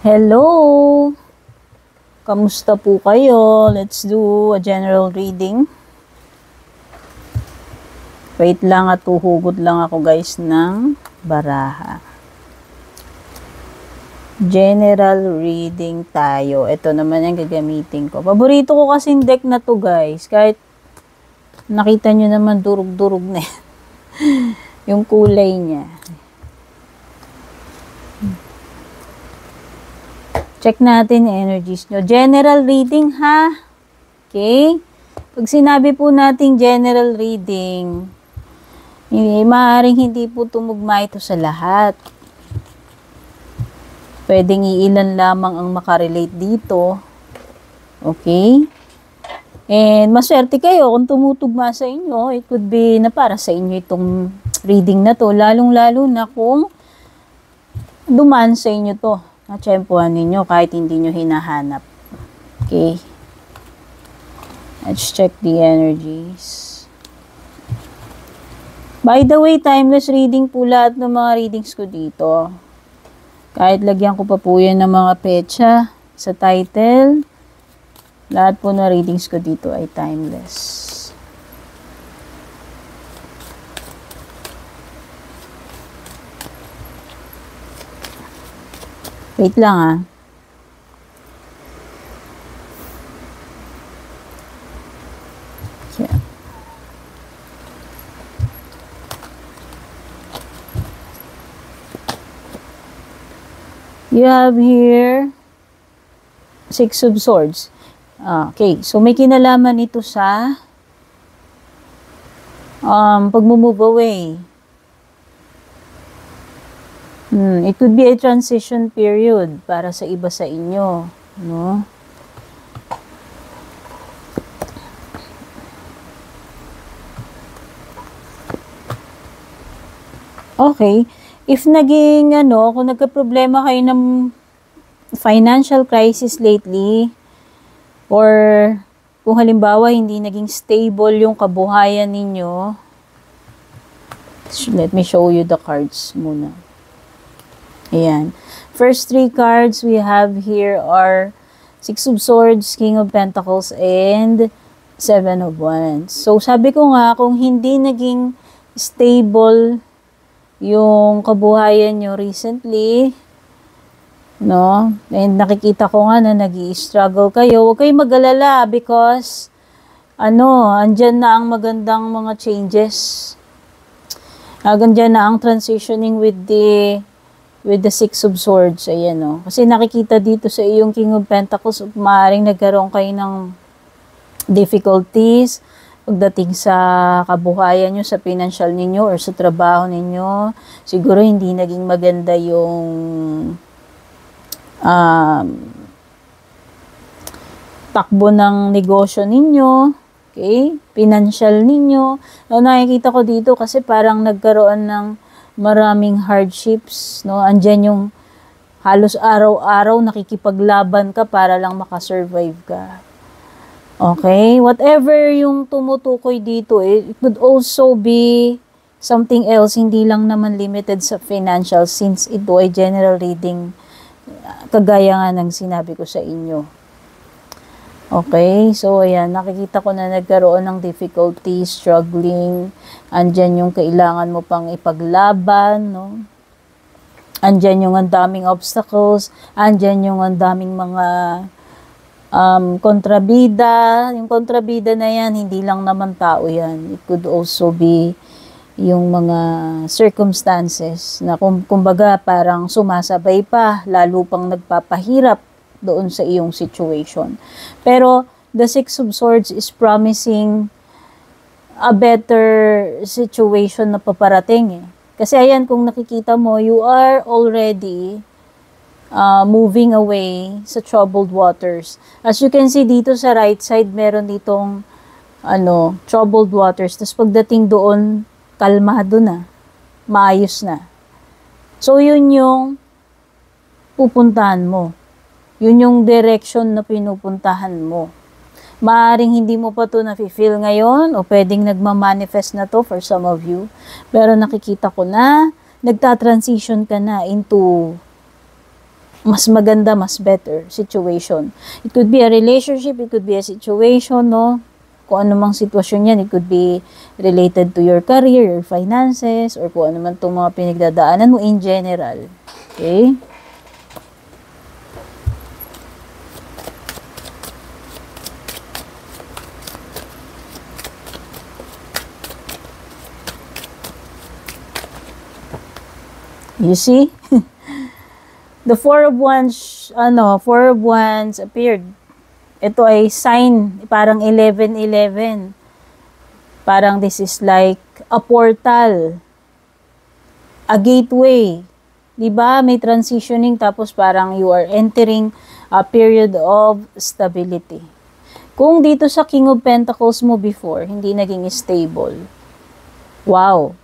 Hello! Kamusta po kayo? Let's do a general reading. Wait lang at huhugot lang ako guys ng baraha. General reading tayo. Ito naman yung gagamitin ko. Paborito ko kasing deck na to guys. Kahit nakita nyo naman durug-durug na yung kulay niya. Check natin yung energies nyo. General reading ha. Okay? Pag sinabi po nating general reading, maaaring hindi po tumugma ito sa lahat. Pwedeng iilan lamang ang makarelate dito. Okay? And maswerte kayo kung tumutugma sa inyo. It could be na para sa inyo itong reading na to. Lalong-lalo na kung dumaan sa inyo to. Natsyempohan ninyo kahit hindi nyo hinahanap. Okay. Let's check the energies. By the way, timeless reading po lahat ng mga readings ko dito. Kahit lagyan ko pa po yan ng mga petsa sa title, lahat po na readings ko dito ay timeless. Wait lang ah. Yeah. You have here Six of Swords. Okay, so may kinalaman ito sa pag-move away. It could be a transition period para sa iba sa inyo, no? Okay, if naging kung nagka-problema kayo ng financial crisis lately, or kung halimbawa hindi naging stable yung kabuhayan ninyo, let me show you the cards muna. Ayan. First three cards we have here are Six of Swords, King of Pentacles, and Seven of Wands. So, sabi ko nga, kung hindi naging stable yung kabuhayan nyo recently, no, and nakikita ko nga na nag-i-struggle kayo, huwag kayong mag-alala because, andyan na ang magandang mga changes. Andyan na ang transitioning with the Six of Swords, ayan o. Kasi nakikita dito sa iyong King of Pentacles, maaaring nagkaroon kayo ng difficulties pagdating sa kabuhayan nyo, sa financial ninyo, or sa trabaho ninyo. Siguro hindi naging maganda yung takbo ng negosyo ninyo, okay? Financial ninyo. Nakikita ko dito kasi parang nagkaroon ng maraming hardships, no? Andyan yung halos araw-araw nakikipaglaban ka para lang makasurvive ka. Okay? Whatever yung tumutukoy dito, it could also be something else, hindi lang naman limited sa financial since ito ay general reading, kagaya nga ng sinabi ko sa inyo. Okay, so ayan, nakikita ko na nagkaroon ng difficulty, struggling, andyan yung kailangan mo pang ipaglaban, no? Andyan yung andaming obstacles, andyan yung andaming mga kontrabida. Yung kontrabida na yan, hindi lang naman tao yan. It could also be yung mga circumstances na kumbaga parang sumasabay pa, lalo pang nagpapahirap doon sa iyong situation. Pero the Six of Swords is promising a better situation na paparating eh. Kasi ayan, kung nakikita mo, you are already moving away sa troubled waters. As you can see dito sa right side, meron ditong troubled waters. Tapos pagdating doon, kalmado na, maayos na. So yun yung pupuntahan mo. Yun yung direction na pinupuntahan mo. Maaring hindi mo pa ito nafe-feel ngayon o pwedeng nagmamanifest na to for some of you. Pero nakikita ko na nagta-transition ka na into mas maganda, mas better situation. It could be a relationship, it could be a situation, no? Kung ano mang sitwasyon yan, it could be related to your career, your finances, or kung ano man itong mga pinagdadaanan mo in general. Okay? You see? The Four of Wands appeared. Ito ay sign, parang 11-11. Parang this is like a portal, a gateway. Diba? May transitioning tapos parang you are entering a period of stability. Kung dito sa King of Pentacles mo before, hindi naging stable. Wow!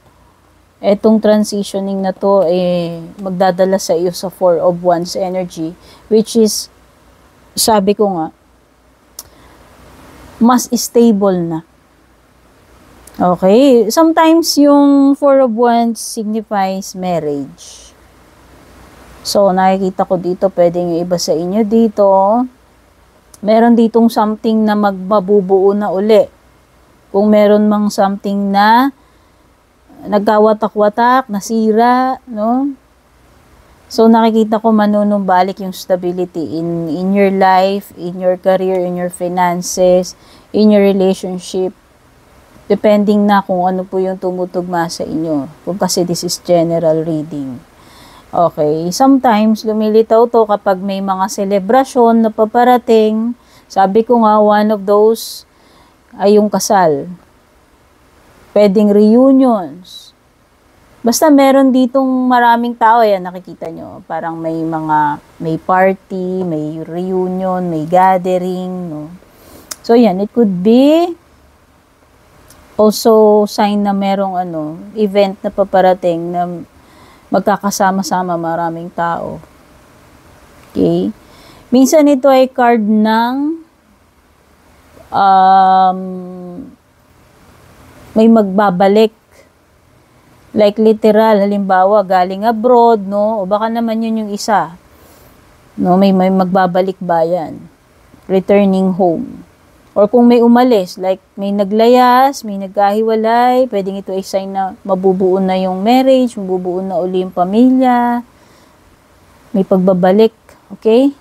Etong transitioning na to magdadala sa iyo sa Four of Wands energy, which is, sabi ko nga, mas stable na. Okay? Sometimes yung Four of Wands signifies marriage. So, nakikita ko dito, pwedeng yung iba sa inyo dito, meron ditong something na magbabubuo na uli. Kung meron mang something na nagkawatak-watak, nasira, no? So, nakikita ko manunumbalik yung stability in your life, in your career, in your finances, in your relationship. Depending na kung ano po yung tumutugma sa inyo. Kung kasi this is general reading. Okay. Sometimes, lumilitaw to kapag may mga selebrasyon na paparating. Sabi ko nga, one of those ay yung kasal. Pwedeng reunions. Basta meron ditong maraming tao, yan nakikita nyo. Parang may party, may reunion, may gathering, no? So yan, it could be also sign na merong event na paparating na magkakasama-sama maraming tao. Okay? Minsan ito ay card ng may magbabalik. Like literal, halimbawa, galing abroad, no? O baka naman yun yung isa. No? May magbabalik bayan. Returning home. Or kung may umalis, like may naglayas, may nagkahiwalay, pwedeng ito ay sign na mabubuo na yung marriage, mabubuo na uli yung pamilya, may pagbabalik. Okay?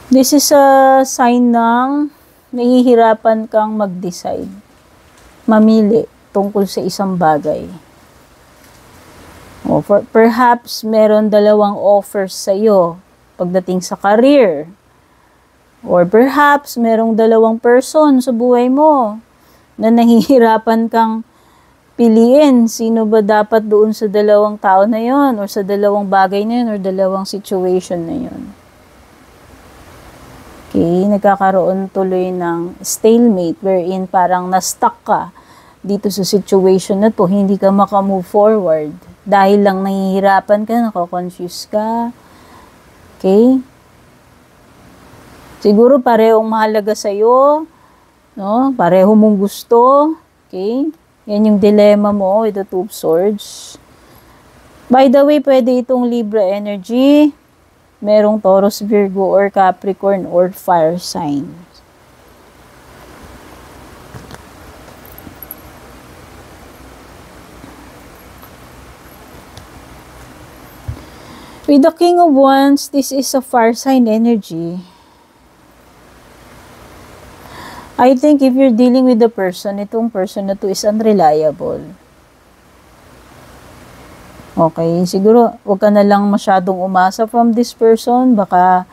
This is a sign ng nahihirapan kang mag-decide, mamili tungkol sa isang bagay. O perhaps meron dalawang offers sa iyo pagdating sa career. Or perhaps merong dalawang person sa buhay mo na nahihirapan kang piliin sino ba dapat doon sa dalawang tao na yon, or sa dalawang bagay na yon, or dalawang situation na yon. Okay, nagkakaroon tuloy ng stalemate wherein parang na-stuck ka dito sa situation na to, hindi ka makamove forward dahil lang nahihirapan ka, nako-confuse ka. Okay? Siguro parehong mahalaga sa'yo, no? Pareho mong gusto. Okay? Yan yung dilemma mo with the Two of Swords. By the way, pwede itong Libra energy. Merong Taurus, Virgo, or Capricorn, or fire sign. With the King of Wands, this is a fire sign energy. I think if you're dealing with the person, itong person na to is unreliable. Okay, siguro huwag ka na lang masyadong umasa from this person. Baka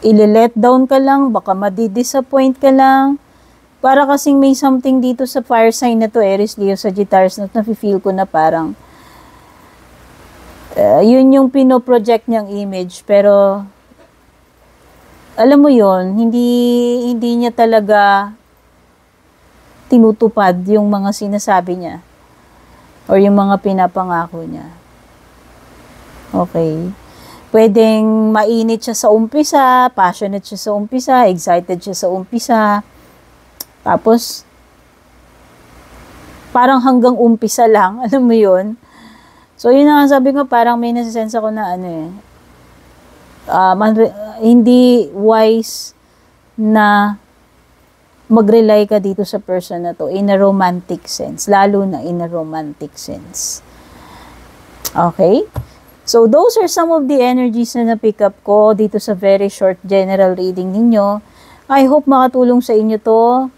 i-let down ka lang, baka madi-disappoint ka lang. Para kasing may something dito sa fire sign na to, Aries, Leo, Sagittarius, na nafe-feel ko na parang yun yung pinoproject niyang image. Pero alam mo yon, hindi niya talaga tinutupad yung mga sinasabi niya or yung mga pinapangako niya. Okay. Pwedeng mainit siya sa umpisa, passionate siya sa umpisa, excited siya sa umpisa. Tapos, parang hanggang umpisa lang, alam mo yun? So, yun na nga sabi ko, parang may nasisense ako na hindi wise na mag-rely ka dito sa person na to in a romantic sense, lalo na in a romantic sense. Okay? So, those are some of the energies na na-pick up ko dito sa very short general reading ninyo. I hope makatulong sa inyo to.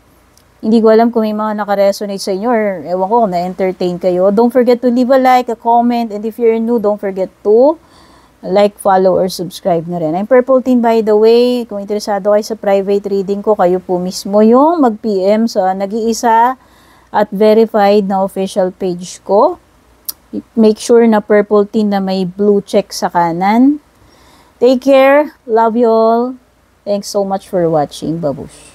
Hindi ko alam kung may mga nakaresonate sa inyo or ewan ko kung na-entertain kayo. Don't forget to leave a like, a comment, and if you're new, don't forget to like, follow, or subscribe na rin. I'm Purple Teen, by the way. Kung interesado kayo sa private reading ko, kayo po mismo yung mag-PM sa nag-iisa at verified na official page ko. Make sure na Purple Teen na may blue check sa kanan. Take care. Love you all. Thanks so much for watching. Babush.